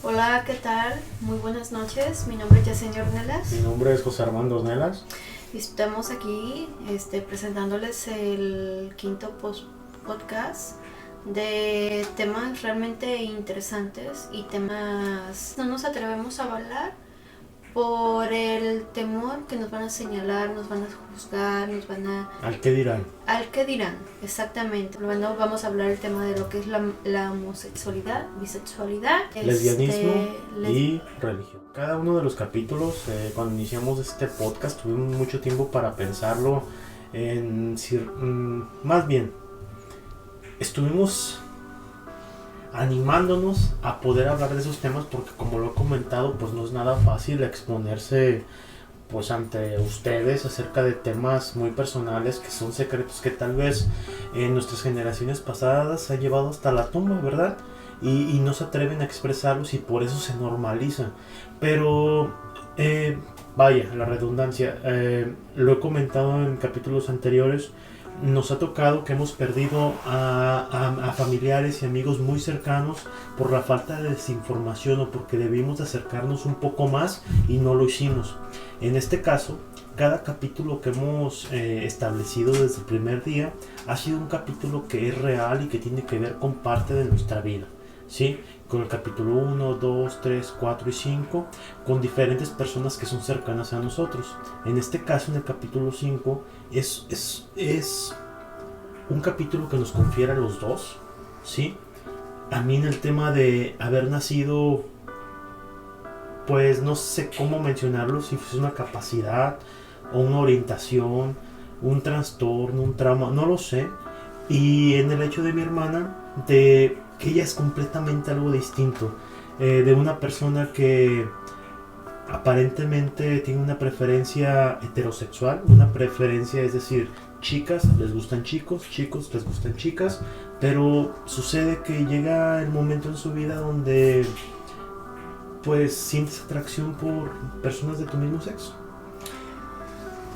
Hola, ¿qué tal? Muy buenas noches. Mi nombre es Yesenia Ornelas. Mi nombre es José Armando Ornelas. Estamos aquí presentándoles el quinto podcast de temas realmente interesantes y temas no nos atrevemos a hablar por el temor que nos van a señalar, nos van a juzgar, nos van a... ¿Al qué dirán? Al qué dirán, exactamente. Bueno, vamos a hablar el tema de lo que es la homosexualidad, bisexualidad, Lesbianismo y religión. Cada uno de los capítulos, cuando iniciamos este podcast, tuvimos mucho tiempo para pensarlo. Más bien, estuvimos animándonos a poder hablar de esos temas porque, como lo he comentado, pues no es nada fácil exponerse pues ante ustedes acerca de temas muy personales que son secretos que tal vez en nuestras generaciones pasadas se han llevado hasta la tumba, ¿verdad? Y no se atreven a expresarlos y por eso se normalizan. Pero vaya, la redundancia, lo he comentado en capítulos anteriores. Nos ha tocado que hemos perdido a familiares y amigos muy cercanos por la falta de desinformación o porque debimos acercarnos un poco más y no lo hicimos. En este caso, cada capítulo que hemos establecido desde el primer día ha sido un capítulo que es real y que tiene que ver con parte de nuestra vida, ¿sí? Con el capítulo 1, 2, 3, 4 y 5, con diferentes personas que son cercanas a nosotros. En este caso, en el capítulo 5, es un capítulo que nos confiere a los dos, ¿sí? A mí en el tema de haber nacido, pues no sé cómo mencionarlo, si es una capacidad o una orientación, un trastorno, un trauma, no lo sé. Y en el hecho de mi hermana, de que ella es completamente algo distinto, de una persona que aparentemente tiene una preferencia heterosexual, una preferencia, es decir, chicas les gustan chicos, chicos les gustan chicas, pero sucede que llega el momento en su vida donde pues sientes atracción por personas de tu mismo sexo.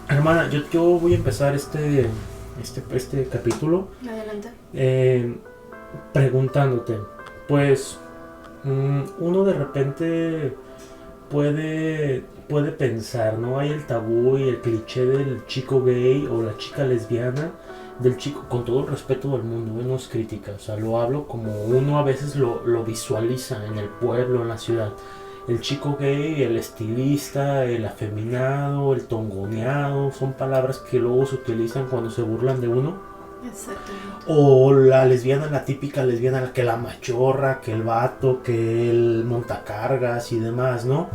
Hermana, yo voy a empezar este capítulo. Adelante. Preguntándote, pues uno de repente puede pensar, ¿no? Hay el tabú y el cliché del chico gay o la chica lesbiana, del chico, con todo el respeto del mundo, no es crítica, o sea, lo hablo como uno a veces lo visualiza en el pueblo, en la ciudad. El chico gay, el estilista, el afeminado, el tongoneado, son palabras que luego se utilizan cuando se burlan de uno. Exactamente. O la lesbiana, la típica lesbiana, que la machorra, que el vato, que el montacargas y demás, ¿no?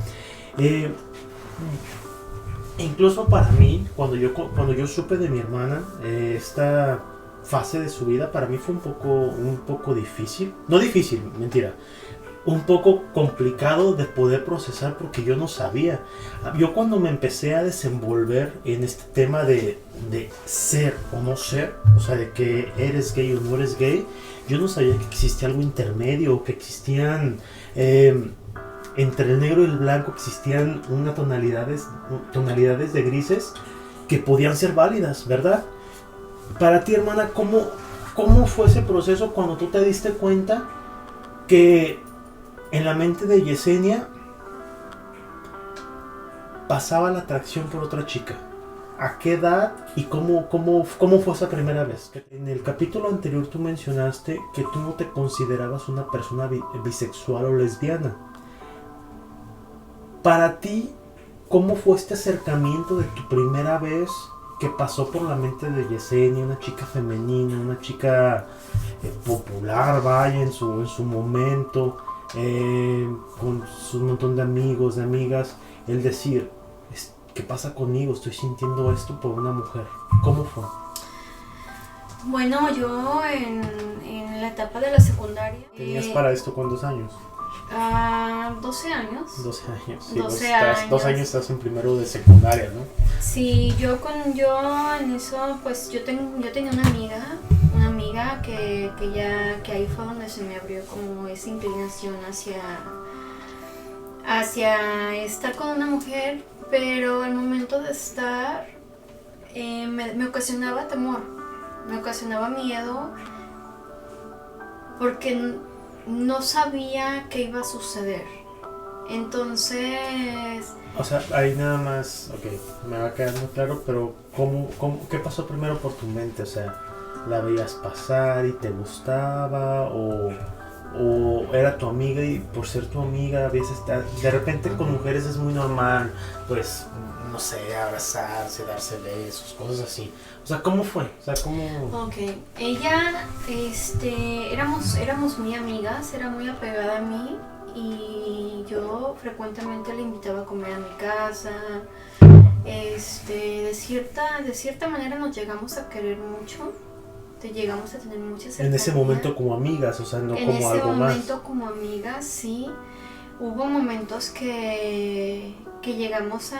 Incluso para mí, cuando yo supe de mi hermana, esta fase de su vida para mí fue un poco difícil. No difícil, mentira. Un poco complicado de poder procesar porque yo no sabía. Yo cuando me empecé a desenvolver en este tema de ser o no ser, o sea, de que eres gay o no eres gay, yo no sabía que existía algo intermedio, que existían entre el negro y el blanco, existían tonalidades de grises que podían ser válidas, ¿verdad? Para ti, hermana, ¿cómo fue ese proceso cuando tú te diste cuenta que en la mente de Yesenia pasaba la atracción por otra chica? ¿A qué edad y cómo fue esa primera vez? En el capítulo anterior tú mencionaste que tú no te considerabas una persona bisexual o lesbiana. Para ti, ¿cómo fue este acercamiento de tu primera vez que pasó por la mente de Yesenia, una chica femenina, una chica popular, vaya, en su momento, con su montón de amigos, de amigas, el decir, ¿qué pasa conmigo? Estoy sintiendo esto por una mujer. ¿Cómo fue? Bueno, yo en la etapa de la secundaria... ¿Tenías para esto cuántos años? 12 años. 12 años. Sí, 12 años. 2 años estás en primero de secundaria, ¿no? Sí, yo en eso, pues yo tenía una amiga que ahí fue donde se me abrió como esa inclinación hacia estar con una mujer, pero al momento de estar me ocasionaba temor, me ocasionaba miedo, porque no sabía qué iba a suceder. Entonces, O sea, ahí nada más, ok, me va quedando claro, pero ¿qué pasó primero por tu mente? O sea, ¿la veías pasar y te gustaba? ¿O era tu amiga y por ser tu amiga habías estado... De repente con mujeres es muy normal, pues, no sé, abrazarse, darse besos, cosas así. O sea, ¿cómo fue? O sea, ¿cómo...? ok, ella, éramos muy amigas, era muy apegada a mí y yo frecuentemente le invitaba a comer a mi casa. De cierta manera nos llegamos a querer mucho, llegamos a tener mucha cercanía. En ese momento como amigas, o sea, no En como ese algo más. momento como amigas, sí. Hubo momentos que llegamos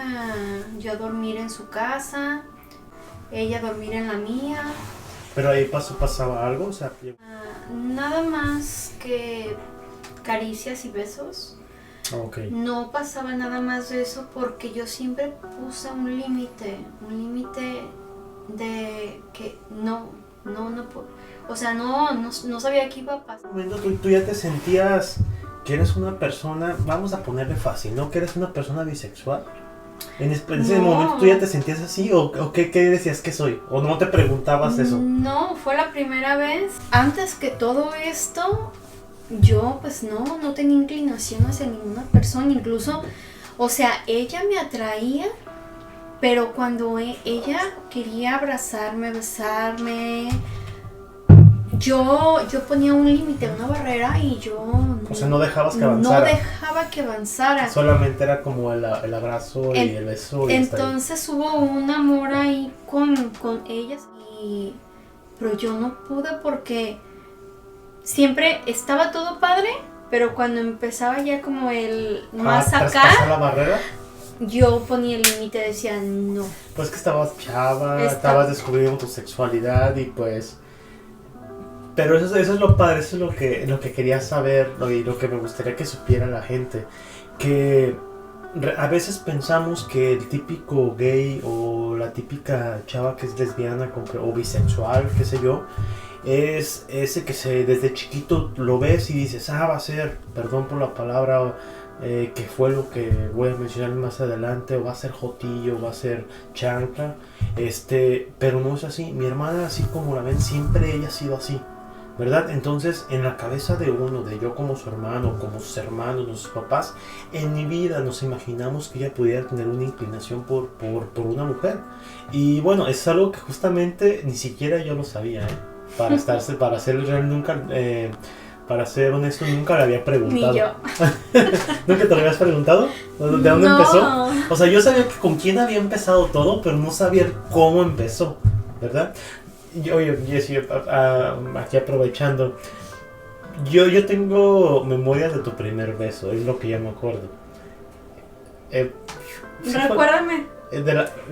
yo a dormir en su casa, ella a dormir en la mía. Pero ahí pasaba algo, o sea... Nada más que caricias y besos. Ok. No pasaba nada más de eso porque yo siempre puse un límite de que no, o sea, no sabía qué iba a pasar. En un momento tú ya te sentías que eres una persona, vamos a ponerle fácil, ¿no? Que eres una persona bisexual. En ese No. momento tú ya te sentías así o qué decías que soy, o no te preguntabas eso. No, fue la primera vez. Antes que todo esto, yo pues no tenía inclinación hacia ninguna persona, incluso, o sea, ella me atraía, pero cuando ella quería abrazarme, besarme, yo ponía un límite, una barrera y yo O sea, no dejabas que avanzara. No dejaba que avanzara. Solamente era como el abrazo y el beso. Y Entonces hubo un amor ahí con ellas, pero yo no pude porque siempre estaba todo padre, pero cuando empezaba ya como el más acá, ¿traspasar la barrera? yo ponía el límite, decía no. Pues que estabas chava, estabas descubriendo tu sexualidad y pues... Pero eso es lo padre, eso es lo que quería saber y lo que me gustaría que supiera la gente. Que a veces pensamos que el típico gay o la típica chava que es lesbiana o bisexual, qué sé yo, es ese que desde chiquito lo ves y dices, va a ser, perdón por la palabra, que fue lo que voy a mencionar más adelante, o va a ser jotillo, va a ser chancla, pero no es así. Mi hermana, así como la ven, siempre ella ha sido así, ¿verdad? Entonces, en la cabeza de uno, de yo como su hermano, como sus hermanos, nuestros papás, en mi vida nos imaginamos que ella pudiera tener una inclinación por una mujer. Y bueno, es algo que justamente ni siquiera yo lo sabía, para ser real, nunca, para ser honesto, nunca le había preguntado. Ni yo. ¿Nunca te lo habías preguntado? ¿De dónde empezó? O sea, yo sabía que con quién había empezado todo, pero no sabía cómo empezó, ¿verdad? Oye, Jessy, aquí aprovechando, yo tengo memorias de tu primer beso, es lo que ya me acuerdo. Recuérdame.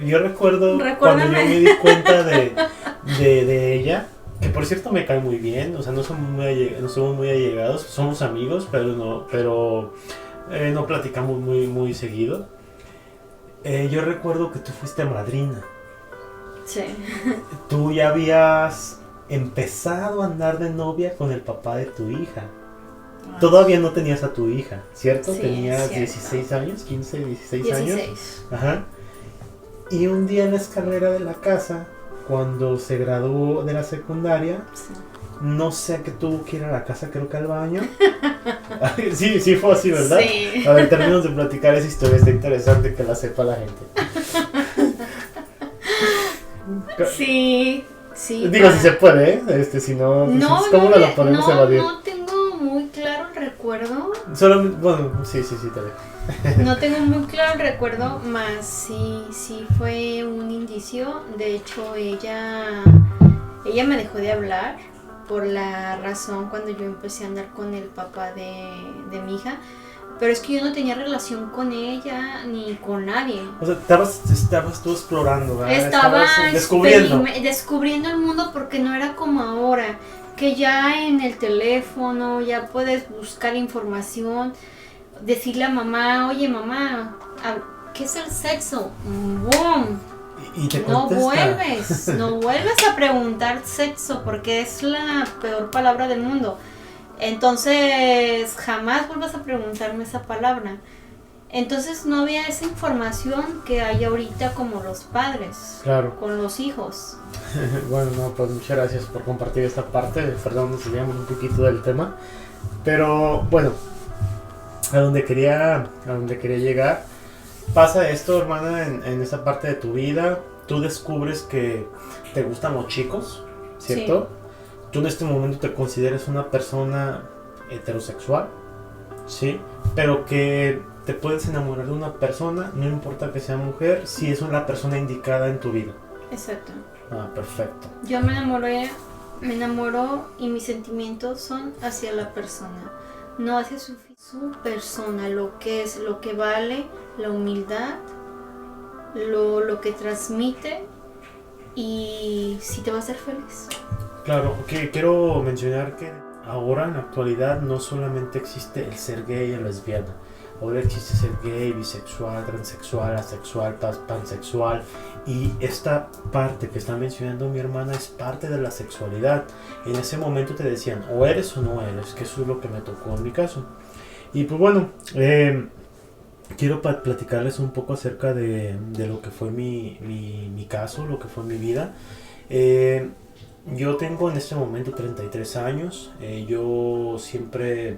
Yo recuerdo cuando yo me di cuenta de ella, que por cierto me cae muy bien, o sea, no somos muy allegados, somos amigos, pero no platicamos muy seguido. Yo recuerdo que tú fuiste madrina. Sí. Tú ya habías empezado a andar de novia con el papá de tu hija. Todavía no tenías a tu hija, ¿cierto? Sí, tenías cierto. 16 años, 15, 16 16. años. Ajá. Y un día en la escalera de la casa, cuando se graduó de la secundaria, Sí. no sé qué tuvo que ir a la casa, creo que al baño. Sí fue así, ¿verdad? Sí. A ver, terminamos de platicar esa historia, está interesante que la sepa la gente. Sí. Digo, si se puede, si no, ¿cómo lo podemos evadir? No tengo muy claro el recuerdo. Bueno, sí, te dejo. No tengo muy claro el recuerdo, más sí fue un indicio. De hecho, ella me dejó de hablar por la razón cuando yo empecé a andar con el papá de mi hija. Pero es que yo no tenía relación con ella ni con nadie. O sea, estabas tú explorando, ¿verdad? Estaba descubriendo el mundo, porque no era como ahora, que ya en el teléfono ya puedes buscar información, decirle a mamá, oye mamá, ¿qué es el sexo? ¡Bum! Y te No contesta. vuelves a preguntar sexo porque es la peor palabra del mundo. Entonces, jamás vuelvas a preguntarme esa palabra. Entonces no había esa información que hay ahorita como los padres, Claro. con los hijos. Bueno, no, pues muchas gracias por compartir esta parte. Perdón, nos desviamos un poquito del tema. Pero bueno, a donde quería llegar. Pasa esto, hermana, en esa parte de tu vida. Tú descubres que te gustan los chicos, ¿cierto? Sí. Tú en este momento te consideras una persona heterosexual, ¿sí? Pero que te puedes enamorar de una persona, no importa que sea mujer, si es una persona indicada en tu vida. Exacto. Ah, perfecto. Yo me enamoro y mis sentimientos son hacia la persona, no hacia su persona, lo que es, lo que vale, la humildad, lo que transmite y si te va a hacer feliz. Claro, que quiero mencionar que ahora en la actualidad no solamente existe el ser gay o lesbiana. Ahora existe ser gay, bisexual, transexual, asexual, pansexual. Y esta parte que está mencionando mi hermana es parte de la sexualidad. En ese momento te decían o eres o no eres, que eso es lo que me tocó en mi caso. Y pues bueno, quiero platicarles un poco acerca de lo que fue mi caso, lo que fue mi vida. Yo tengo en este momento 33 años. Yo siempre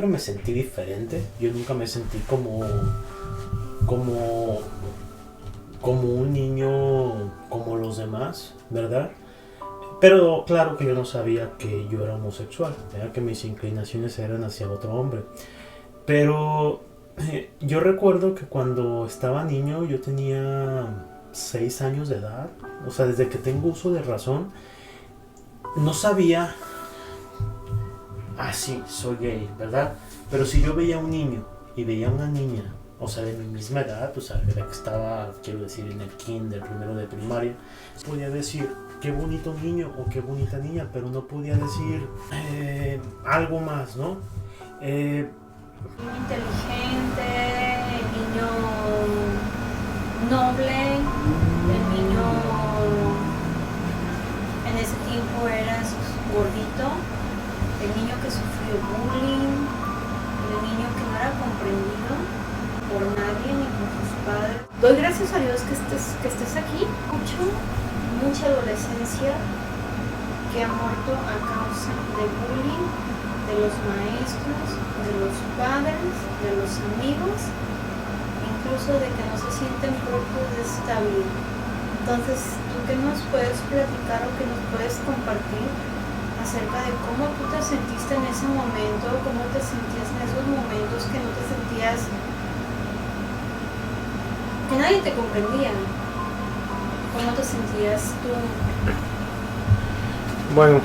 me sentí diferente. Yo nunca me sentí como un niño como los demás, ¿verdad? Pero claro que yo no sabía que yo era homosexual, ¿verdad? Que mis inclinaciones eran hacia otro hombre. Pero yo recuerdo que cuando estaba niño yo tenía 6 años de edad. O sea, desde que tengo uso de razón, no sabía, sí, soy gay, ¿verdad? Pero si yo veía a un niño y veía a una niña, o sea, de mi misma edad, o sea, de la que estaba, quiero decir, en el kinder, primero de primaria, podía decir, qué bonito niño o qué bonita niña, pero no podía decir algo más, ¿no? Inteligente, el niño noble, el niño en ese tiempo era gordito, el niño que sufrió bullying, el niño que no era comprendido por nadie ni por sus padres. Doy gracias a Dios que estés aquí. Mucha adolescencia que ha muerto a causa de bullying, de los maestros, de los padres, de los amigos, incluso de que no se sienten propios de esta vida. Entonces, ¿tú qué nos puedes platicar o qué nos puedes compartir acerca de cómo tú te sentiste en ese momento, cómo te sentías en esos momentos que no te sentías, que nadie te comprendía? ¿Cómo te sentías tú? Bueno,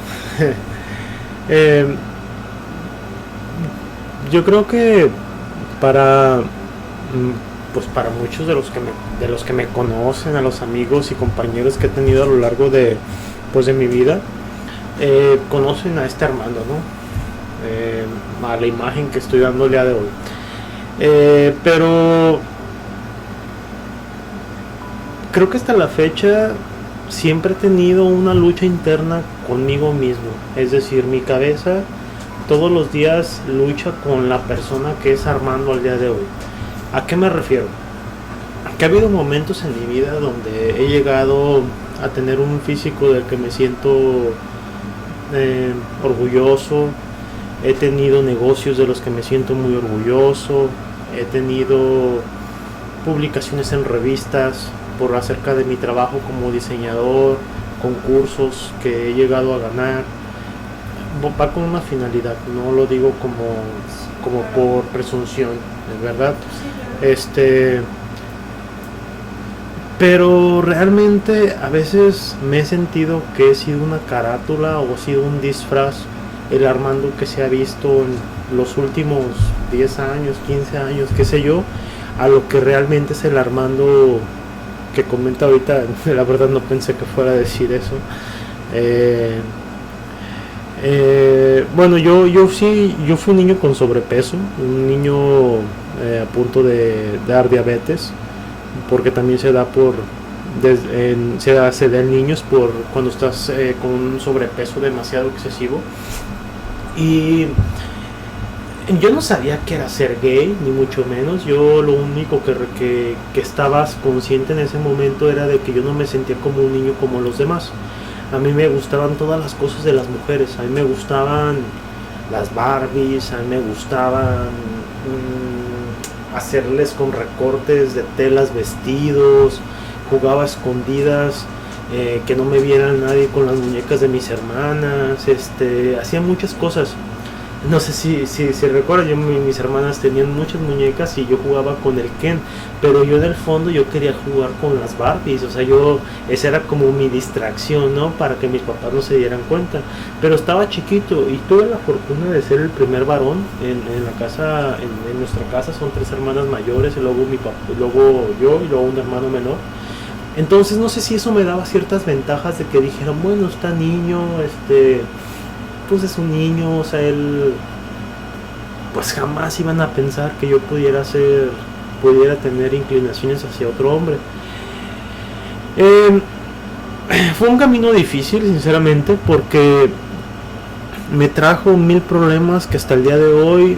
yo creo que para muchos de los que me conocen, a los amigos y compañeros que he tenido a lo largo de mi vida, conocen a este Armando, ¿no? A la imagen que estoy dando el día de hoy. Pero creo que hasta la fecha siempre he tenido una lucha interna conmigo mismo. Es decir, mi cabeza todos los días lucha con la persona que es Armando al día de hoy. ¿A qué me refiero? Que ha habido momentos en mi vida donde he llegado a tener un físico del que me siento orgulloso. He tenido negocios de los que me siento muy orgulloso. He tenido publicaciones en revistas por acerca de mi trabajo como diseñador, concursos que he llegado a ganar. Va con una finalidad, no lo digo como por presunción, es verdad. Pero realmente a veces me he sentido que he sido una carátula o he sido un disfraz, el Armando que se ha visto en los últimos 10 años, 15 años, qué sé yo, a lo que realmente es el Armando que comenta ahorita. La verdad no pensé que fuera a decir eso. Bueno, yo fui un niño con sobrepeso, un niño a punto de dar diabetes, porque también se da por se da en niños por cuando estás con un sobrepeso demasiado excesivo. Y yo no sabía que era ser gay, ni mucho menos. Yo lo único que estaba consciente en ese momento era de que yo no me sentía como un niño como los demás. A mí me gustaban todas las cosas de las mujeres. A mí me gustaban las Barbies, a mí me gustaban hacerles con recortes de telas vestidos, jugaba a escondidas, que no me viera nadie con las muñecas de mis hermanas, hacía muchas cosas. No sé si recuerdas, mis hermanas tenían muchas muñecas y yo jugaba con el Ken, pero yo en el fondo yo quería jugar con las Barbies, o sea, esa era como mi distracción, ¿no? Para que mis papás no se dieran cuenta, pero estaba chiquito y tuve la fortuna de ser el primer varón en la casa, en nuestra casa son 3 hermanas mayores, y luego mi papá, luego yo y luego un hermano menor. Entonces no sé si eso me daba ciertas ventajas de que dijeran, bueno, está niño, pues es un niño, o sea, él pues jamás iban a pensar que yo pudiera tener inclinaciones hacia otro hombre. Fue un camino difícil, sinceramente, porque me trajo 1000 problemas que hasta el día de hoy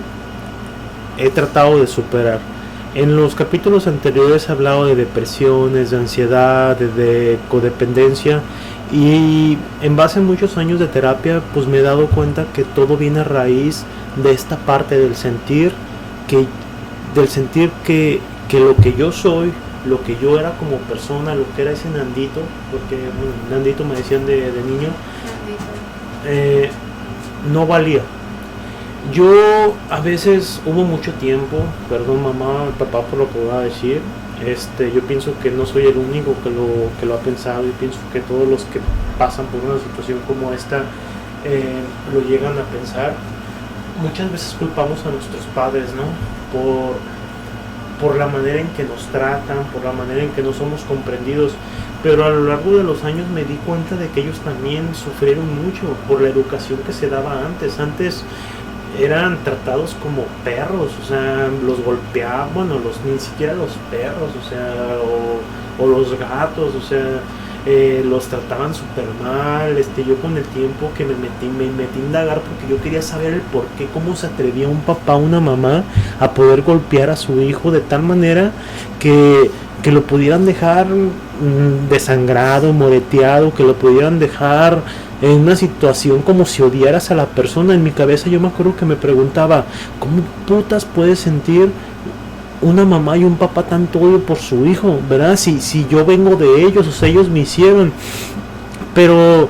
he tratado de superar. En los capítulos anteriores he hablado de depresiones, de ansiedad, de codependencia, y en base a muchos años de terapia pues me he dado cuenta que todo viene a raíz de esta parte del sentir que lo que yo soy, lo que yo era como persona, lo que era ese Nandito, porque bueno, Nandito me decían de niño, no valía. Yo a veces hubo mucho tiempo, perdón mamá, papá por lo que voy a decir, yo pienso que no soy el único que lo ha pensado, y pienso que todos los que pasan por una situación como esta lo llegan a pensar. Muchas veces culpamos a nuestros padres, ¿no? Por la manera en que nos tratan, por la manera en que no somos comprendidos, pero a lo largo de los años me di cuenta de que ellos también sufrieron mucho por la educación que se daba antes eran tratados como perros, o sea, los golpeaban, bueno, ni siquiera los perros, o sea, o los gatos, o sea, los trataban súper mal. Yo con el tiempo que me metí a indagar, porque yo quería saber el por qué, cómo se atrevía un papá, una mamá a poder golpear a su hijo de tal manera que lo pudieran dejar desangrado, moreteado, que lo pudieran dejar en una situación como si odiaras a la persona. En mi cabeza yo me acuerdo que me preguntaba, ¿cómo putas puede sentir una mamá y un papá tanto odio por su hijo, verdad? Si yo vengo de ellos, o sea, ellos me hicieron. Pero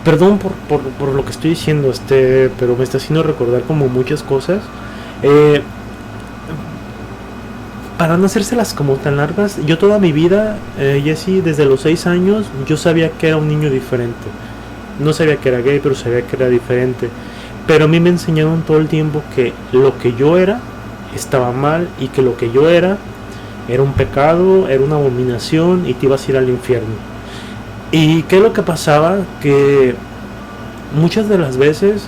perdón por lo que estoy diciendo, pero me está haciendo recordar como muchas cosas. Para no hacérselas como tan largas, yo toda mi vida, Jessy, desde los 6 años, yo sabía que era un niño diferente. No sabía que era gay, pero sabía que era diferente. Pero a mí me enseñaron todo el tiempo que lo que yo era estaba mal, y que lo que yo era un pecado, era una abominación, y te ibas a ir al infierno. ¿Y qué es lo que pasaba? Que muchas de las veces,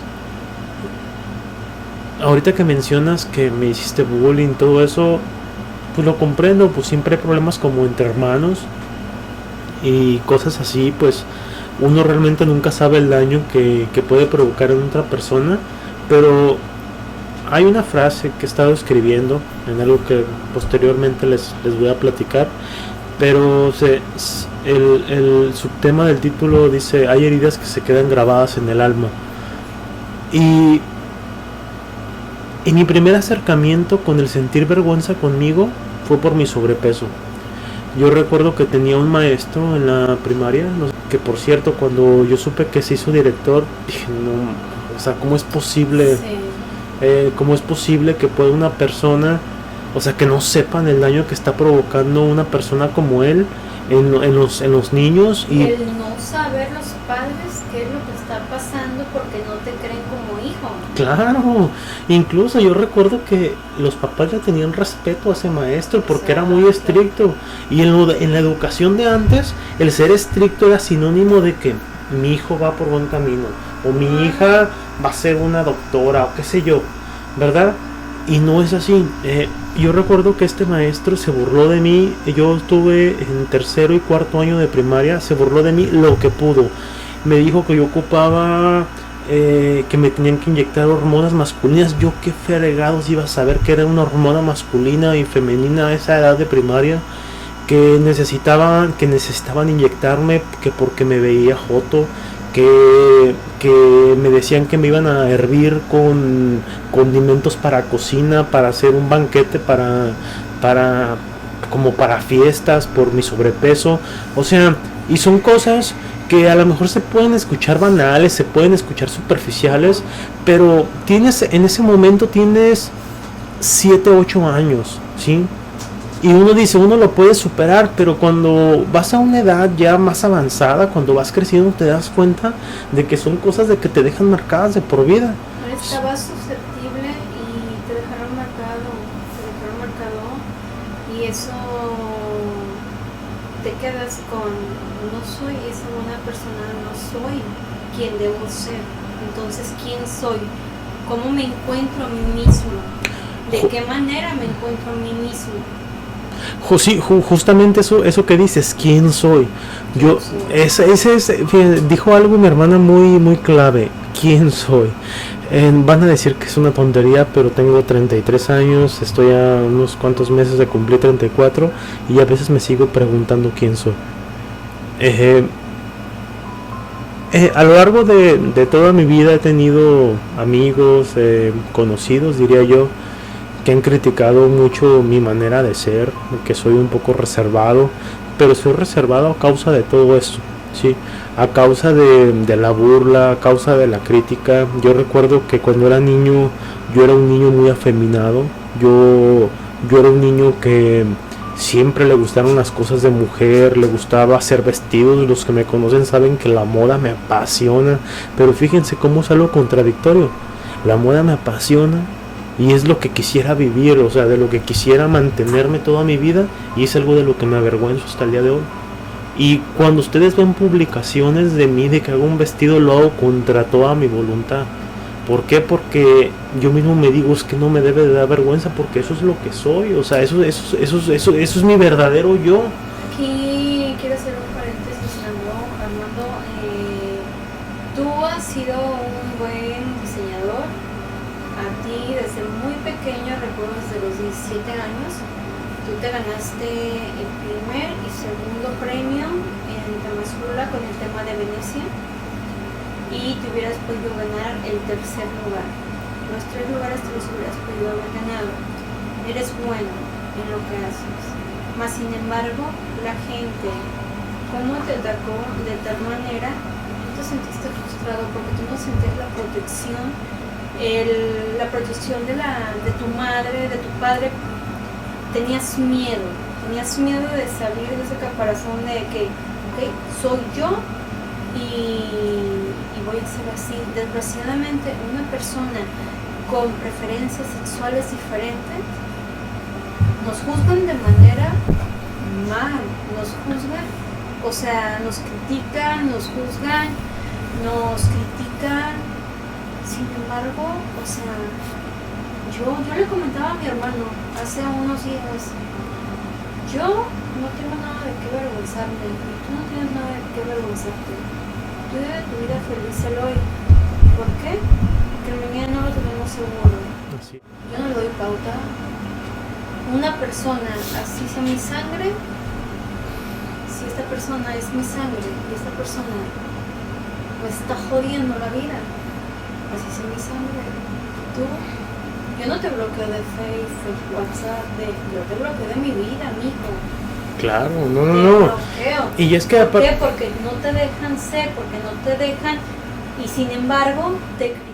ahorita que mencionas que me hiciste bullying, todo eso, pues lo comprendo, pues siempre hay problemas como entre hermanos y cosas así, pues uno realmente nunca sabe el daño que puede provocar en otra persona. Pero hay una frase que he estado escribiendo en algo que posteriormente les voy a platicar, pero el subtema del título dice: hay heridas que se quedan grabadas en el alma. Y mi primer acercamiento con el sentir vergüenza conmigo fue por mi sobrepeso. Yo recuerdo que tenía un maestro en la primaria, que por cierto, cuando yo supe que se hizo director, dije, no, o sea, ¿cómo es posible? Sí. ¿Cómo es posible que pueda una persona, o sea, que no sepan el daño que está provocando una persona como él en los niños? Y el no saber los padres qué es lo que está pasando porque no te creen como hijo. Claro, incluso yo recuerdo que los papás ya tenían respeto a ese maestro porque era muy estricto. Y en la educación de antes, el ser estricto era sinónimo de que mi hijo va por buen camino, o mi hija va a ser una doctora, o qué sé yo, ¿verdad? Y no es así. Yo recuerdo que este maestro se burló de mí. Yo estuve en tercero y cuarto año de primaria. Se burló de mí lo que pudo. Me dijo que yo ocupaba, que me tenían que inyectar hormonas masculinas. Yo qué fregados iba a saber que era una hormona masculina y femenina a esa edad de primaria. Que necesitaban inyectarme, que porque me veía joto. Que me decían que me iban a hervir con condimentos para cocina, para hacer un banquete, como para fiestas, por mi sobrepeso. O sea, y son cosas que a lo mejor se pueden escuchar banales, se pueden escuchar superficiales, pero en ese momento tienes 7, 8 años, ¿sí? Y uno dice, uno lo puede superar, pero cuando vas a una edad ya más avanzada, cuando vas creciendo, te das cuenta de que son cosas de que te dejan marcadas de por vida. Estabas susceptible y te dejaron marcado, y eso te quedas con, no soy esa buena persona, no soy quien debo ser. Entonces, ¿quién soy? ¿Cómo me encuentro a mí mismo? ¿De qué manera me encuentro a mí mismo? Sí, justamente eso que dices, ¿quién soy? Dijo algo mi hermana muy clave, ¿quién soy? Van a decir que es una tontería, pero tengo 33 años, estoy a unos cuantos meses de cumplir 34 y a veces me sigo preguntando quién soy. A lo largo de toda mi vida he tenido amigos, conocidos, diría yo, que han criticado mucho mi manera de ser, que soy un poco reservado, pero soy reservado a causa de todo esto, ¿sí? A causa de la burla, a causa de la crítica. Yo recuerdo que cuando era niño, yo era un niño muy afeminado, yo era un niño que siempre le gustaron las cosas de mujer, le gustaba hacer vestidos. Los que me conocen saben que la moda me apasiona, pero fíjense cómo es algo contradictorio. La moda me apasiona y es lo que quisiera vivir, o sea, de lo que quisiera mantenerme toda mi vida, y es algo de lo que me avergüenzo hasta el día de hoy. Y cuando ustedes ven publicaciones de mí de que hago un vestido, lo hago contra toda mi voluntad. ¿Por qué? Porque yo mismo me digo, es que no me debe de dar vergüenza, porque eso es lo que soy, o sea, eso es mi verdadero yo. Aquí quiero hacer un paréntesis, Armando. Tú has sido un buen diseñador. A ti desde muy pequeño, recuerdo desde los 17 años, tú te ganaste el primer y segundo premio en Tamazula con el tema de Venecia, y te hubieras podido ganar el tercer lugar. Los 3 lugares te los hubieras podido haber ganado. Eres bueno en lo que haces. Mas sin embargo, la gente, ¿cómo te atacó de tal manera? Tú te sentiste frustrado porque tú no sentías la protección de tu madre, de tu padre. Tenías miedo de salir de ese caparazón de que, ok, soy yo y voy a ser así. Desgraciadamente, una persona con preferencias sexuales diferentes nos juzgan de manera mal, nos juzgan, o sea, nos critican, sin embargo, o sea, yo le comentaba a mi hermano hace unos días, yo no tengo nada de qué avergonzarme, y tú no tienes nada de qué avergonzarte. Tú vives tu vida feliz el hoy. ¿Por qué? Porque el mañana no lo tenemos seguro. Así. Yo no le doy pauta. Una persona, así sea mi sangre, si esta persona es mi sangre y esta persona me está jodiendo la vida, así sea mi sangre, yo no te bloqueo de Facebook, WhatsApp, yo te bloqueo de mi vida, mijo. Claro, no. Bloqueo. Y es que ¿Por qué? Porque no te dejan ser, porque no te dejan, y sin embargo te critican.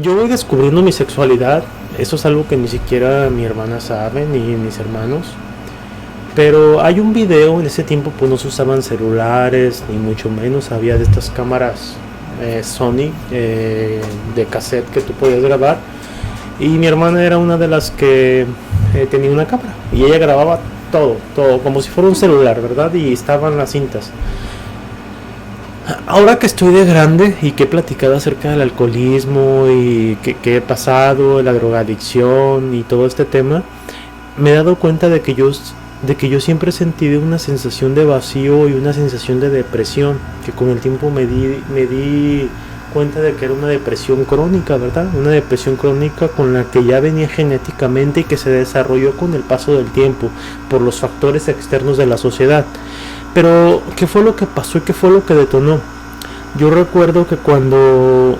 Yo voy descubriendo mi sexualidad. Eso es algo que ni siquiera mi hermana sabe, ni mis hermanos. Pero hay un video, en ese tiempo pues no se usaban celulares, ni mucho menos había de estas cámaras Sony de cassette que tú podías grabar. Y mi hermana era una de las que tenía una cámara y ella grababa todo, como si fuera un celular, ¿verdad? Y estaban las cintas. Ahora que estoy de grande y que he platicado acerca del alcoholismo y que he pasado, la drogadicción y todo este tema, me he dado cuenta de que yo siempre he sentido una sensación de vacío y una sensación de depresión, que con el tiempo me di cuenta de que era una depresión crónica, ¿verdad? Una depresión crónica con la que ya venía genéticamente y que se desarrolló con el paso del tiempo por los factores externos de la sociedad. Pero, ¿qué fue lo que pasó y qué fue lo que detonó? Yo recuerdo que cuando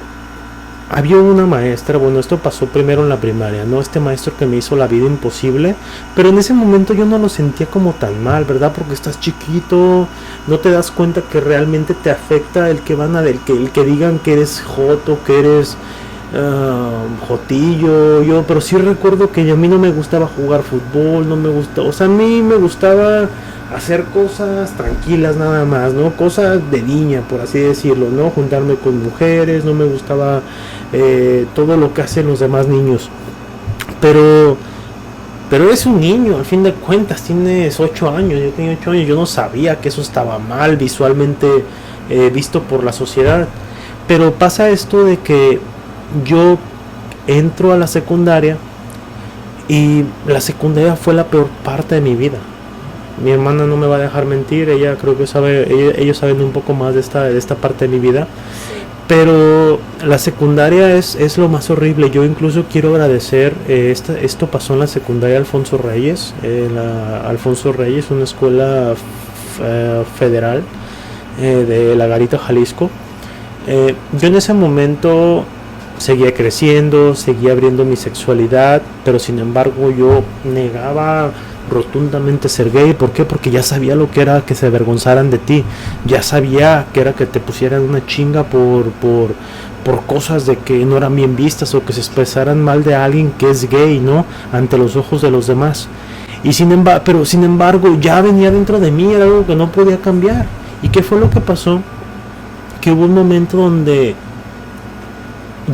había una maestra, bueno, esto pasó primero en la primaria, ¿no? Este maestro que me hizo la vida imposible, pero en ese momento yo no lo sentía como tan mal, ¿verdad? Porque estás chiquito, no te das cuenta que realmente te afecta el que el que digan que eres joto, que eres jotillo, pero sí recuerdo que a mí no me gustaba jugar fútbol, no me gustaba, o sea, a mí me gustaba hacer cosas tranquilas nada más, ¿no? Cosas de niña, por así decirlo, ¿no? Juntarme con mujeres, no me gustaba todo lo que hacen los demás niños. Pero, pero eres un niño, al fin de cuentas, tienes 8 años, yo tenía 8 años, yo no sabía que eso estaba mal visualmente visto por la sociedad. Pero pasa esto de que yo entro a la secundaria y la secundaria fue la peor parte de mi vida. Mi hermana no me va a dejar mentir, ella creo que ellos saben un poco más de esta parte de mi vida. Pero la secundaria es lo más horrible. Yo incluso quiero agradecer, esto pasó en la secundaria Alfonso Reyes, Alfonso Reyes, una escuela federal de La Garita, Jalisco. Yo en ese momento seguía creciendo, seguía abriendo mi sexualidad, pero sin embargo yo negaba rotundamente ser gay. ¿Por qué? Porque ya sabía lo que era que se avergonzaran de ti, ya sabía que era que te pusieran una chinga por cosas de que no eran bien vistas, o que se expresaran mal de alguien que es gay, ¿no? Ante los ojos de los demás. Y sin embargo ya venía dentro de mí, era algo que no podía cambiar. ¿Y qué fue lo que pasó? Que hubo un momento donde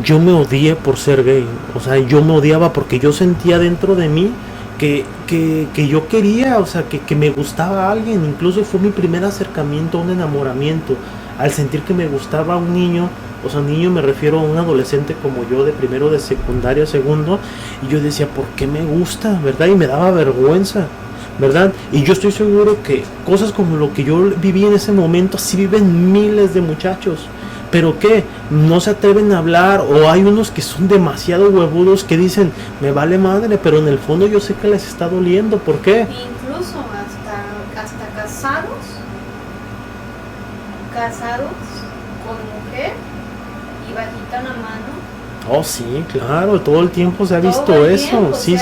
yo me odié por ser gay. O sea, yo me odiaba porque yo sentía dentro de mí que yo quería, o sea, que me gustaba a alguien. Incluso fue mi primer acercamiento a un enamoramiento, al sentir que me gustaba un niño. O sea, niño me refiero a un adolescente como yo, de primero de secundaria, segundo. Y yo decía, ¿por qué me gusta? ¿Verdad? Y me daba vergüenza, ¿verdad? Y yo estoy seguro que cosas como lo que yo viví en ese momento, así viven miles de muchachos. Pero ¿qué? No se atreven a hablar, o hay unos que son demasiado huevudos que dicen, me vale madre, pero en el fondo yo sé que les está doliendo. ¿Por qué? Incluso hasta casados con mujer y bajita la mano. Oh, sí, claro, todo el tiempo se ha visto eso. Sí,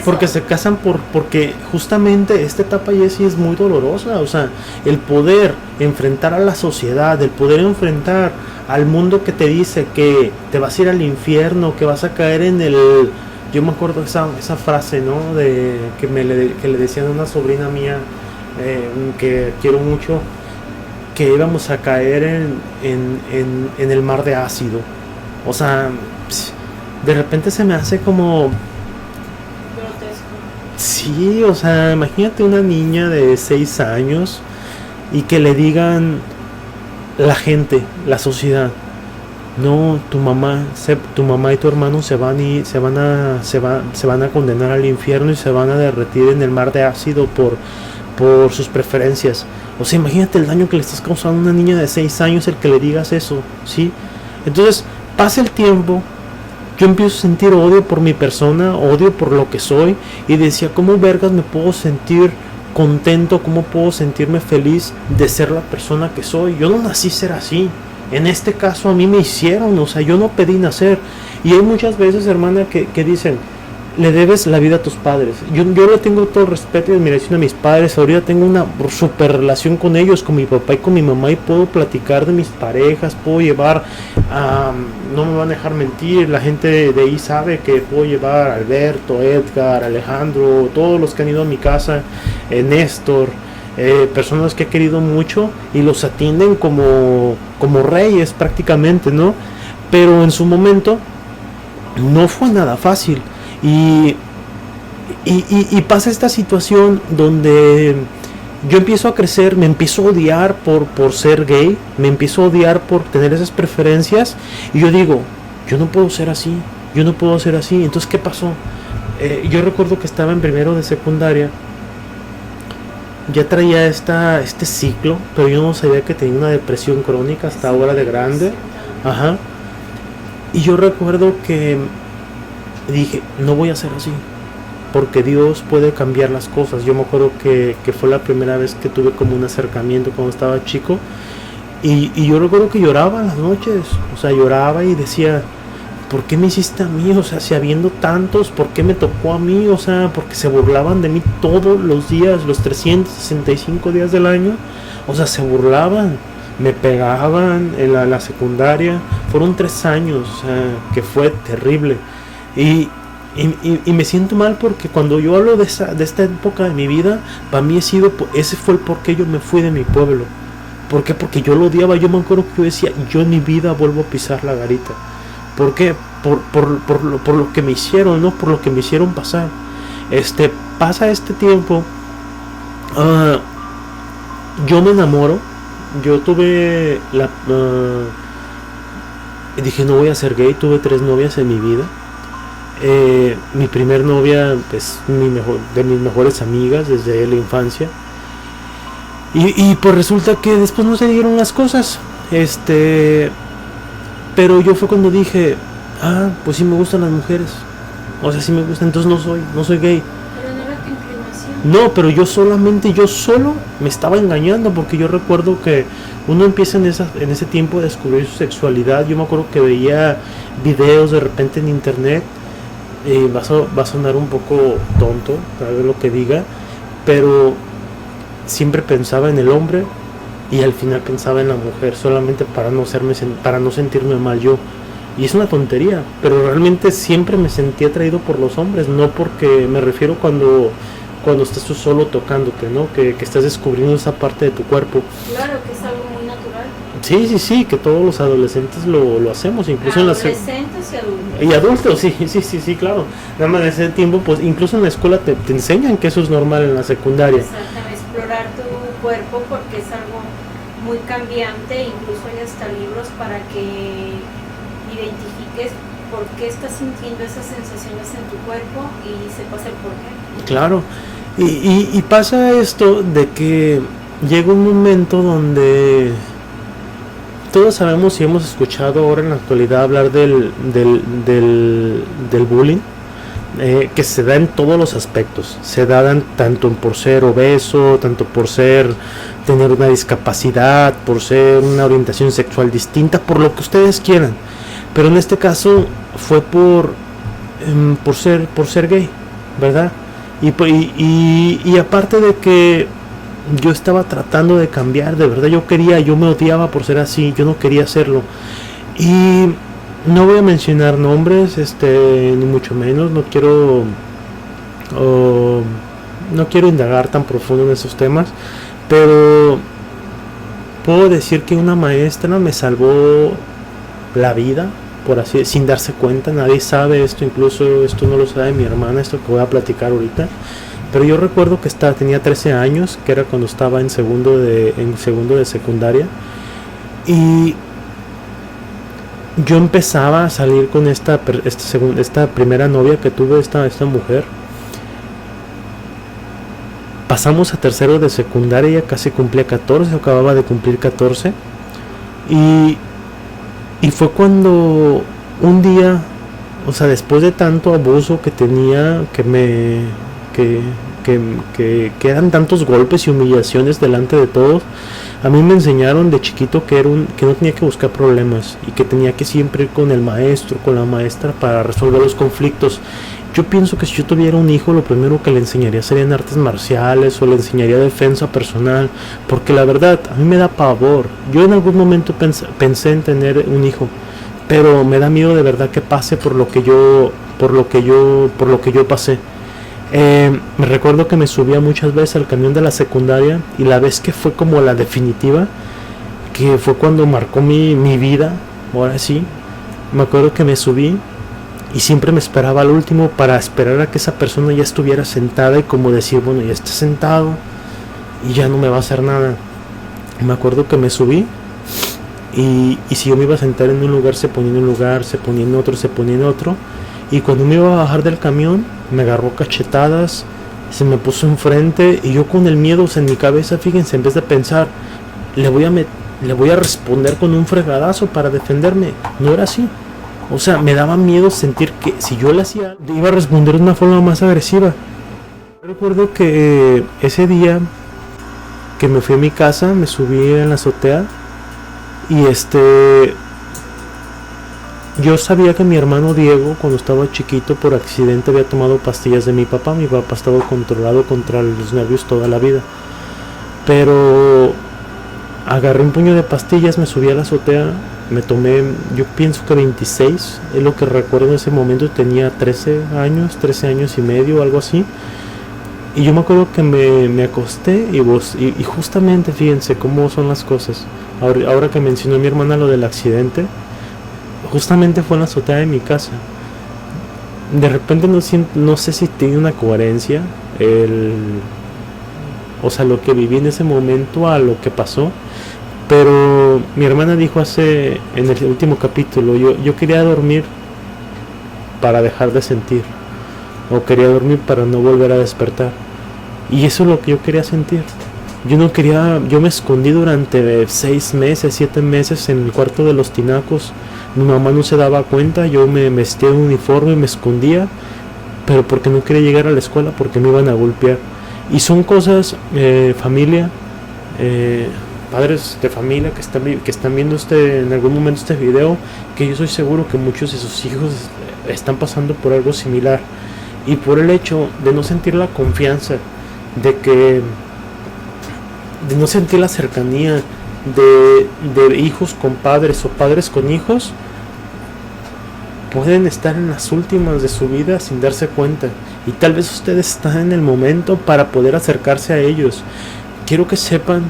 porque se casan porque justamente esta etapa, Jessie, es muy dolorosa. O sea, el poder enfrentar a la sociedad, el poder enfrentar al mundo que te dice que te vas a ir al infierno, que vas a caer en el... Yo me acuerdo esa frase, ¿no? Que le decían a una sobrina mía que quiero mucho, que íbamos a caer en el mar de ácido. O sea, de repente se me hace como... grotesco. Sí, o sea, imagínate una niña de 6 años y que le digan la gente, la sociedad, no, tu mamá y tu hermano se van a condenar al infierno y se van a derretir en el mar de ácido por sus preferencias. O sea, imagínate el daño que le estás causando a una niña de 6 años el que le digas eso, ¿sí? Entonces, pasa el tiempo, yo empiezo a sentir odio por mi persona, odio por lo que soy, y decía, ¿cómo vergas me puedo sentir contento? ¿Cómo puedo sentirme feliz de ser la persona que soy? Yo no nací ser así. En este caso a mí me hicieron, o sea, yo no pedí nacer. Y hay muchas veces, hermana, que dicen, le debes la vida a tus padres. Yo le tengo todo el respeto y admiración a mis padres. Ahorita tengo una super relación con ellos, con mi papá y con mi mamá, y puedo platicar de mis parejas, puedo llevar no me van a dejar mentir, la gente de ahí sabe que puedo llevar a Alberto, Edgar, Alejandro, todos los que han ido a mi casa, Néstor, personas que he querido mucho, y los atienden como reyes prácticamente, ¿no? Pero en su momento no fue nada fácil. Y pasa esta situación donde yo empiezo a crecer, me empiezo a odiar por ser gay, me empiezo a odiar por tener esas preferencias, y yo digo, yo no puedo ser así, yo no puedo ser así. Entonces, ¿qué pasó? Yo recuerdo que estaba en primero de secundaria, ya traía este ciclo, pero yo no sabía que tenía una depresión crónica hasta ahora de grande. Ajá. Y yo recuerdo que dije, no voy a ser así, porque Dios puede cambiar las cosas. Yo me acuerdo que fue la primera vez que tuve como un acercamiento cuando estaba chico, y yo recuerdo que lloraba en las noches, o sea, lloraba y decía, ¿por qué me hiciste a mí? O sea, si habiendo tantos, ¿por qué me tocó a mí? O sea, porque se burlaban de mí todos los días, los 365 días del año. O sea, se burlaban, me pegaban en la secundaria. Fueron 3 años, o sea, que fue terrible. Y me siento mal porque cuando yo hablo de esta época de mi vida, para mí ese fue el por qué yo me fui de mi pueblo. ¿Por qué? Porque yo lo odiaba. Yo me acuerdo que yo decía, yo en mi vida vuelvo a pisar la garita. ¿Por qué? Por lo que me hicieron, ¿no? Por lo que me hicieron pasar. Pasa este tiempo. Yo me enamoro. Yo tuve dije, no voy a ser gay. Tuve 3 novias en mi vida. Mi primer novia es de mis mejores amigas desde la infancia. Y pues resulta que después no se dieron las cosas. Pero yo fue cuando dije, pues sí me gustan las mujeres. O sea, sí me gustan, entonces no soy gay. Pero no era tu inclinación. No, pero yo solo me estaba engañando, porque yo recuerdo que uno empieza en ese tiempo a descubrir su sexualidad. Yo me acuerdo que veía videos de repente en internet, y va a sonar un poco tonto, tal vez lo que diga, pero siempre pensaba en el hombre y al final pensaba en la mujer, solamente para no sentirme mal yo. Y es una tontería, pero realmente siempre me sentí atraído por los hombres, no porque me refiero cuando estás tú solo tocándote, ¿no? Que estás descubriendo esa parte de tu cuerpo. Claro, que es algo muy natural. Sí, que todos los adolescentes lo hacemos, incluso adolescentes y adultos. Y adultos, sí, claro. Nada más en ese tiempo, pues incluso en la escuela te enseñan que eso es normal en la secundaria. Exactamente, explorar tu cuerpo porque es algo muy cambiante, incluso hay hasta libros para que identifiques por qué estás sintiendo esas sensaciones en tu cuerpo y sepas el por qué. Claro, y pasa esto de que llega un momento donde todos sabemos y hemos escuchado ahora en la actualidad hablar del bullying, que se da en todos los aspectos. Se da tanto por ser obeso, tanto por tener una discapacidad, por ser una orientación sexual distinta, por lo que ustedes quieran. Pero en este caso fue por ser gay, ¿verdad? Y aparte de que yo estaba tratando de cambiar, de verdad yo me odiaba por ser así, yo no quería hacerlo. Y no voy a mencionar nombres, ni mucho menos, no quiero indagar tan profundo en esos temas, pero puedo decir que una maestra me salvó la vida, por así, sin darse cuenta. Nadie sabe esto, incluso esto no lo sabe mi hermana, esto que voy a platicar ahorita. Pero yo recuerdo que tenía 13 años, que era cuando estaba en segundo de secundaria, y yo empezaba a salir con esta primera novia que tuve, esta mujer. Pasamos a tercero de secundaria, ya casi cumplía 14, acababa de cumplir 14, y fue cuando un día, o sea, después de tanto abuso que tenía, que eran tantos golpes y humillaciones delante de todos, a mí me enseñaron de chiquito que no tenía que buscar problemas y que tenía que siempre ir con el maestro, con la maestra para resolver los conflictos. Yo pienso que si yo tuviera un hijo, lo primero que le enseñaría serían artes marciales o le enseñaría defensa personal, porque la verdad, a mí me da pavor. Yo en algún momento pensé en tener un hijo, pero me da miedo de verdad que pase por lo que yo pasé. Me recuerdo que me subía muchas veces al camión de la secundaria, y la vez que fue como la definitiva, que fue cuando marcó mi vida, ahora sí, me acuerdo que me subí y siempre me esperaba al último para esperar a que esa persona ya estuviera sentada y como decir, bueno, ya está sentado, y ya no me va a hacer nada. Me acuerdo que me subí y si yo me iba a sentar en un lugar, se ponía en un lugar, se ponía en otro, se ponía en otro. Y cuando me iba a bajar del camión, me agarró cachetadas, se me puso enfrente y yo con el miedo en mi cabeza, fíjense, en vez de pensar, le voy a responder con un fregadazo para defenderme, no era así. O sea, me daba miedo sentir que si yo le hacía, iba a responder de una forma más agresiva. Recuerdo que ese día que me fui a mi casa, me subí en la azotea y yo sabía que mi hermano Diego, cuando estaba chiquito, por accidente había tomado pastillas de mi papá. Mi papá estaba controlado contra los nervios toda la vida. Pero agarré un puño de pastillas, me subí a la azotea, me tomé, yo pienso que 26, es lo que recuerdo en ese momento, tenía 13 años y medio, algo así. Y yo me acuerdo que me acosté y justamente, fíjense cómo son las cosas. Ahora que mencionó mi hermana lo del accidente, justamente fue en la azotea de mi casa. De repente no sé si tiene una coherencia o sea, lo que viví en ese momento a lo que pasó. Pero mi hermana dijo en el último capítulo, yo quería dormir para dejar de sentir, o quería dormir para no volver a despertar. Y eso es lo que yo quería sentir. Yo me escondí durante 6 meses, 7 meses en el cuarto de los tinacos. Mi mamá no se daba cuenta, yo me vestía de uniforme, me escondía, pero porque no quería llegar a la escuela, porque me iban a golpear. Y son cosas, familia, padres de familia que están viendo en algún momento este video, que yo soy seguro que muchos de sus hijos están pasando por algo similar. Y por el hecho de no sentir la confianza, de no sentir la cercanía de hijos con padres o padres con hijos, pueden estar en las últimas de su vida sin darse cuenta. Y tal vez ustedes están en el momento para poder acercarse a ellos. Quiero que sepan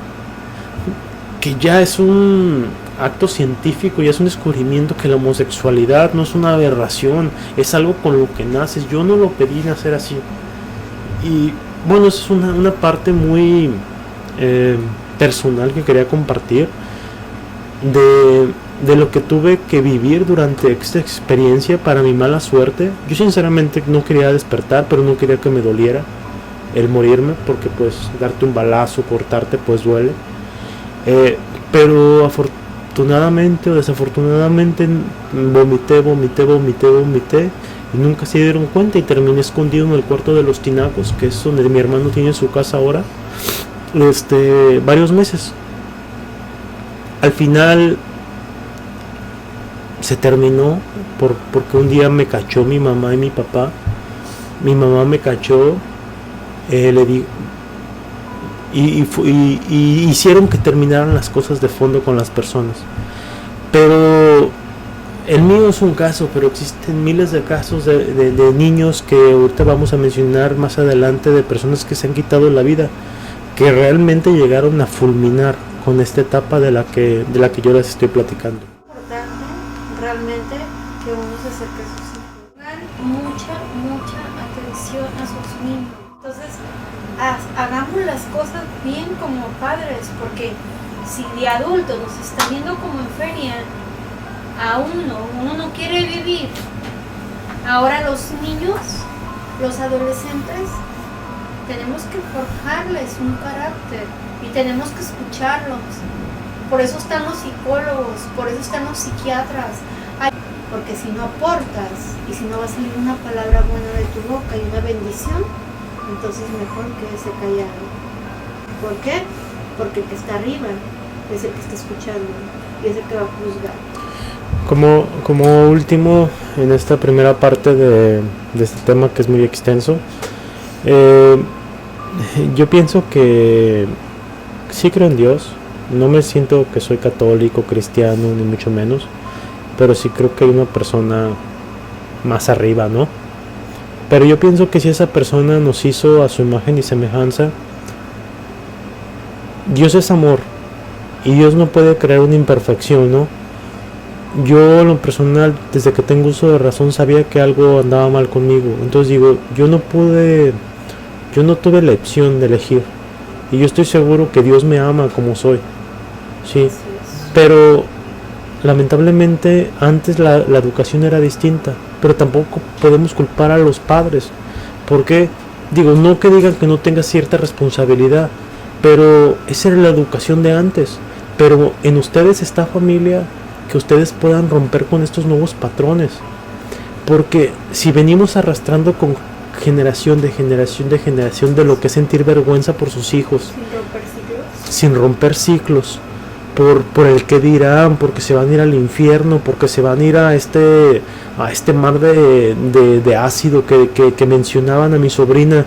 que ya es un acto científico, ya es un descubrimiento que la homosexualidad no es una aberración, es algo con lo que naces. Yo no lo pedí nacer así. Y bueno, es una parte muy personal que quería compartir de lo que tuve que vivir durante esta experiencia. Para mi mala suerte, yo sinceramente no quería despertar, pero no quería que me doliera el morirme, porque pues darte un balazo, cortarte, pues duele. Pero afortunadamente o desafortunadamente vomité y nunca se dieron cuenta, y terminé escondido en el cuarto de los tinacos, que es donde mi hermano tiene su casa ahora, varios meses. Al final se terminó porque un día me cachó mi mamá y mi papá. Mi mamá me cachó, le di y hicieron que terminaran las cosas de fondo con las personas. Pero el mío es un caso, pero existen miles de casos de niños que ahorita vamos a mencionar más adelante, de personas que se han quitado la vida, que realmente llegaron a fulminar con esta etapa de la que yo les estoy platicando. Es importante realmente que uno se acerque a sus hijos. Pongan mucha atención a sus niños. Entonces, hagamos las cosas bien como padres, porque si de adultos nos están viendo como en feria, uno no quiere vivir. Ahora los niños, los adolescentes, tenemos que forjarles un carácter y tenemos que escucharlos. Por eso están los psicólogos, por eso están los psiquiatras. Porque si no aportas y si no va a salir una palabra buena de tu boca y una bendición, entonces mejor quédese callado. ¿Por qué? Porque el que está arriba es el que está escuchando y es el que va a juzgar. Como último, en esta primera parte de este tema, que es muy extenso, yo pienso que sí creo en Dios. No me siento que soy católico, cristiano, ni mucho menos, pero sí creo que hay una persona más arriba, ¿no? Pero yo pienso que si esa persona nos hizo a su imagen y semejanza, Dios es amor y Dios no puede crear una imperfección, ¿no? Yo, en lo personal, desde que tengo uso de razón, sabía que algo andaba mal conmigo. Entonces digo, yo no tuve la opción de elegir. y yo estoy seguro que Dios me ama como soy, sí, Así es. pero lamentablemente antes la educación era distinta, pero tampoco podemos culpar a los padres, porque digo, no que digan que no tenga cierta responsabilidad, pero esa era la educación de antes, pero en ustedes está, familia, que ustedes puedan romper con estos nuevos patrones, porque si venimos arrastrando con generación de generación de generación de lo que es sentir vergüenza por sus hijos, sin romper ciclos, por el que dirán, porque se van a ir al infierno, porque se van a ir a este mar de ácido que mencionaban a mi sobrina,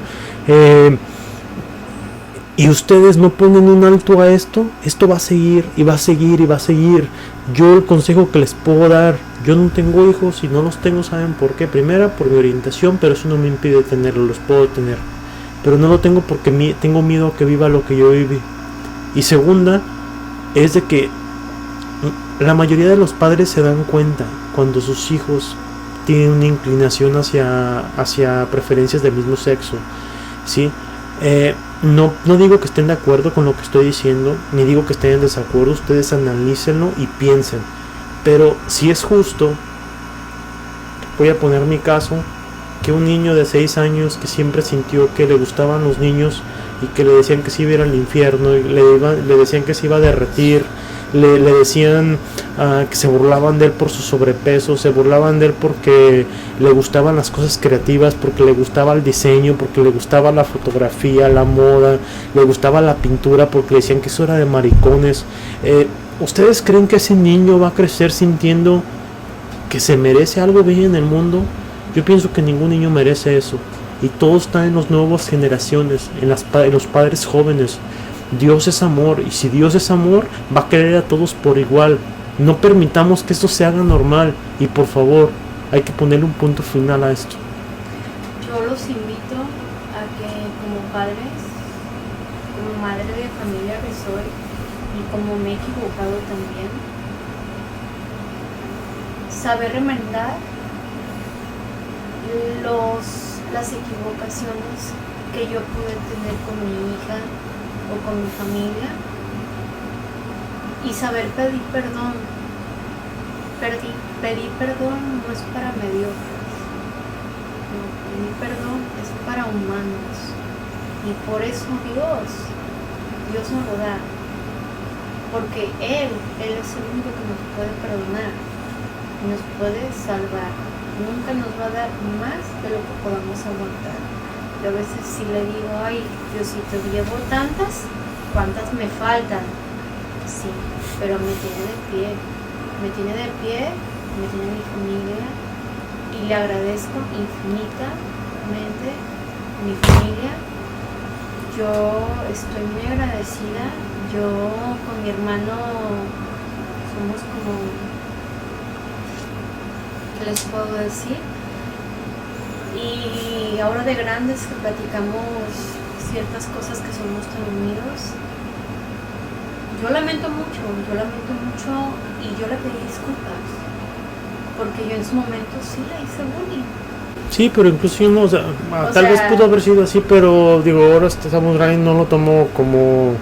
y ustedes no ponen un alto a esto va a seguir y va a seguir y va a seguir. Yo el consejo que les puedo dar, yo no tengo hijos y no los tengo, ¿saben por qué? Primera, por mi orientación, pero eso no me impide tenerlos, los puedo tener, pero no lo tengo porque tengo miedo a que viva lo que yo viví. Y segunda, es de que la mayoría de los padres se dan cuenta cuando sus hijos tienen una inclinación hacia preferencias del mismo sexo, ¿sí? No digo que estén de acuerdo con lo que estoy diciendo, ni digo que estén en desacuerdo, ustedes analícenlo y piensen, pero si es justo, voy a poner mi caso, que un niño de 6 años que siempre sintió que le gustaban los niños y que le decían que se iba a ir al infierno, y le decían que se iba a derretir, le decían que se burlaban de él por su sobrepeso, se burlaban de él porque le gustaban las cosas creativas, porque le gustaba el diseño, porque le gustaba la fotografía, la moda, le gustaba la pintura, porque le decían que eso era de maricones. ¿Ustedes creen que ese niño va a crecer sintiendo que se merece algo bien en el mundo? Yo pienso que ningún niño merece eso, y todo está en las nuevas generaciones, en los padres jóvenes. Dios es amor, y si Dios es amor, va a querer a todos por igual. No permitamos que esto se haga normal, y por favor, hay que ponerle un punto final a esto. Yo los invito a que como padres, como madre de familia que soy, y como me he equivocado también, saber remendar las equivocaciones que yo pude tener con mi hija o con mi familia, y saber pedir perdón. Pedir perdón no es para mediocres, no, pedir perdón es para humanos, y por eso Dios nos lo da, porque Él es el único que nos puede perdonar y nos puede salvar. Nunca nos va a dar más de lo que podamos aguantar. Yo a veces sí le digo, ay, Diosito, llevo tantas, ¿cuántas me faltan? Sí, pero me tiene de pie, me tiene mi familia, y le agradezco infinitamente a mi familia. Yo estoy muy agradecida. Yo con mi hermano somos como, ¿qué les puedo decir? Y ahora de grandes que platicamos ciertas cosas que somos tan unidos, yo lamento mucho, y yo le pedí disculpas, porque yo en su momento sí le hice bullying. Sí, pero incluso yo no, tal vez pudo haber sido así, pero digo, ahora estamos grandes, no lo tomo como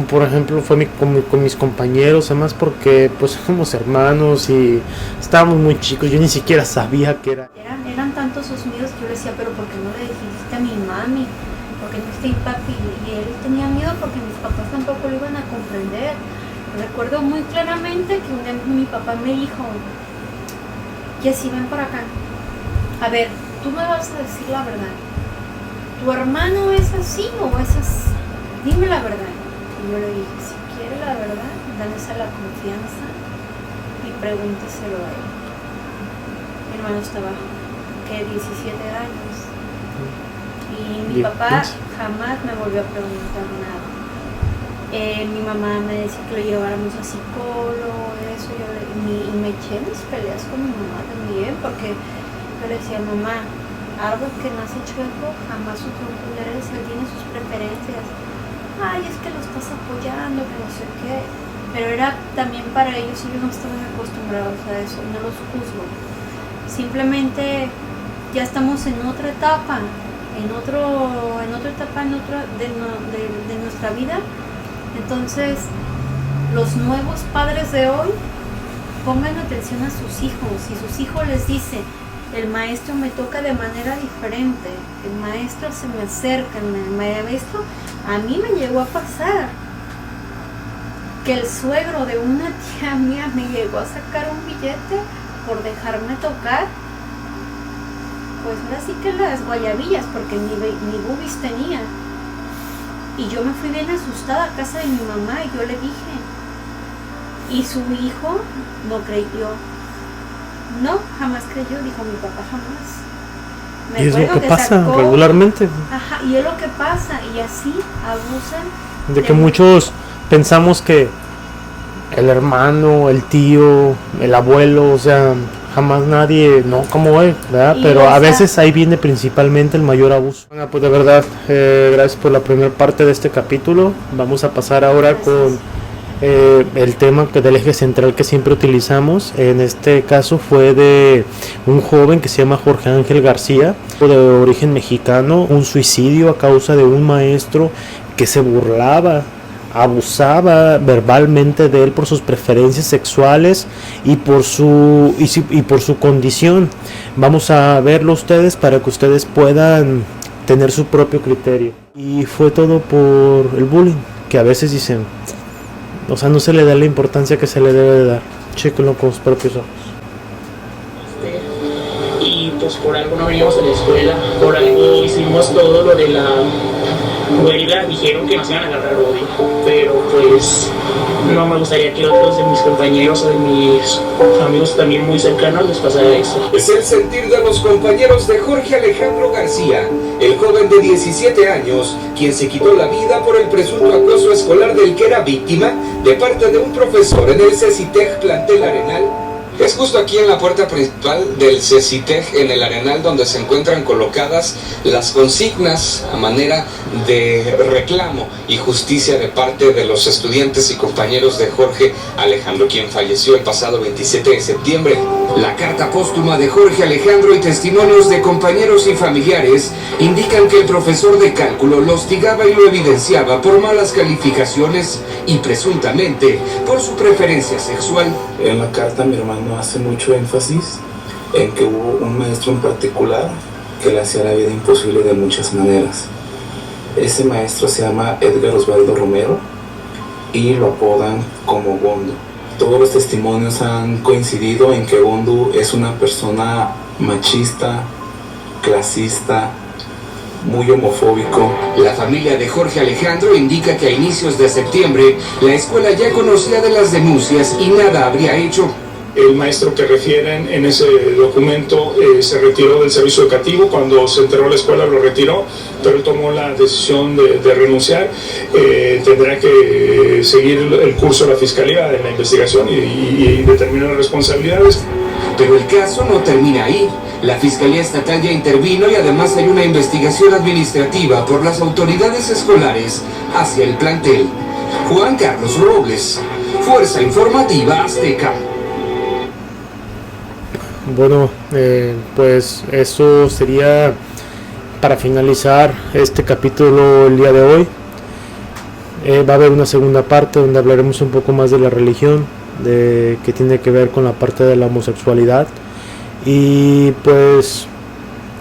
por ejemplo fue con mis compañeros, además porque pues somos hermanos y estábamos muy chicos, yo ni siquiera sabía que era. Eran tantos sus miedos que yo le decía, pero ¿por qué no le dijiste a mi mami? ¿Por qué no dijiste a mi papi? Y él tenía miedo porque mis papás tampoco lo iban a comprender. Recuerdo muy claramente que un día mi papá me dijo, Jessy, ven para acá. A ver, tú me vas a decir la verdad. ¿Tu hermano es así o es así? Dime la verdad. Y yo le dije, si quiere la verdad, dándose la confianza y pregúnteselo a él. Mi hermano estaba, ¿qué? 17 años. Y mi papá jamás me volvió a preguntar nada. Mi mamá me decía que lo lleváramos a psicólogo, eso, y me eché mis peleas con mi mamá también, porque yo le decía, mamá, árbol que nace chueco jamás su tronco endurece, él tiene sus preferencias. Ay, es que lo estás apoyando, que no sé qué. Pero era también para ellos, ellos no estaban acostumbrados a eso, no los juzgo. Simplemente ya estamos en otra etapa, en otra etapa, de nuestra vida. Entonces, los nuevos padres de hoy pongan atención a sus hijos. Si sus hijos les dicen, el maestro me toca de manera diferente, el maestro se me acerca, el maestro, a mí me llegó a pasar que el suegro de una tía mía me llegó a sacar un billete por dejarme tocar, pues ahora sí que las guayabillas, porque ni boobies tenía. Y yo me fui bien asustada a casa de mi mamá y yo le dije, y su hijo no creyó. No, jamás creyó, dijo mi papá, jamás. Y es lo que pasa regularmente. Ajá, y es lo que pasa, y así abusan. De que muchos pensamos que el hermano, el tío, el abuelo, o sea, jamás nadie, no, como él, ¿verdad? Pero a veces ahí viene principalmente el mayor abuso. Bueno, pues de verdad, gracias por la primera parte de este capítulo. Vamos a pasar ahora con el tema del eje central que siempre utilizamos. En este caso fue de un joven que se llama Jorge Ángel García, de origen mexicano, un suicidio a causa de un maestro que se burlaba, abusaba verbalmente de él por sus preferencias sexuales y por su condición. Vamos a verlo ustedes para que ustedes puedan tener su propio criterio. Y fue todo por el bullying, que a veces dicen, o sea, no se le da la importancia que se le debe de dar. Chéquenlo con sus propios ojos. Y pues por algo no veníamos a la escuela, por algo hicimos todo lo de la huelga, dijeron que nos iban a agarrar hoy, pero pues no me gustaría que otros de mis compañeros o de mis amigos también muy cercanos les pasara eso. Es el sentir de los compañeros de Jorge Alejandro García, el joven de 17 años, quien se quitó la vida por el presunto acoso escolar del que era víctima de parte de un profesor en el CECITEC plantel Arenal. Es justo aquí en la puerta principal del CECITEC, en el Arenal, donde se encuentran colocadas las consignas a manera de reclamo y justicia de parte de los estudiantes y compañeros de Jorge Alejandro, quien falleció el pasado 27 de septiembre. La carta póstuma de Jorge Alejandro y testimonios de compañeros y familiares indican que el profesor de cálculo lo hostigaba y lo evidenciaba por malas calificaciones y presuntamente por su preferencia sexual. En la carta mi hermano hace mucho énfasis en que hubo un maestro en particular que le hacía la vida imposible de muchas maneras. Ese maestro se llama Edgar Osvaldo Romero y lo apodan como Gondo. Todos los testimonios han coincidido en que Gondo es una persona machista, clasista, muy homofóbico. La familia de Jorge Alejandro indica que a inicios de septiembre la escuela ya conocía de las denuncias y nada habría hecho. El maestro que refieren en ese documento se retiró del servicio educativo. Cuando se enterró la escuela lo retiró, pero él tomó la decisión de renunciar. Tendrá que seguir el curso de la fiscalía en la investigación y determinar las responsabilidades. Pero el caso no termina ahí. La Fiscalía Estatal ya intervino y además hay una investigación administrativa por las autoridades escolares hacia el plantel. Juan Carlos Robles, Fuerza Informativa Azteca. Bueno, pues eso sería para finalizar este capítulo el día de hoy. Va a haber una segunda parte donde hablaremos un poco más de la religión, que tiene que ver con la parte de la homosexualidad. Y pues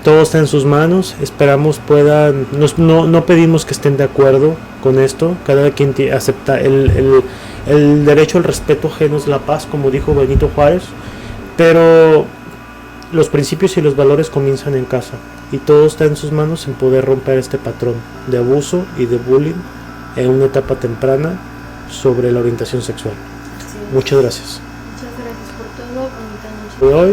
todo está en sus manos. Esperamos puedan, no pedimos que estén de acuerdo con esto. Cada quien acepta el derecho al respeto ajeno es la paz, como dijo Benito Juárez. Pero los principios y los valores comienzan en casa, y todo está en sus manos en poder romper este patrón de abuso y de bullying en una etapa temprana sobre la orientación sexual. Sí. Muchas gracias. Muchas gracias por todo. Bonita noche. De hoy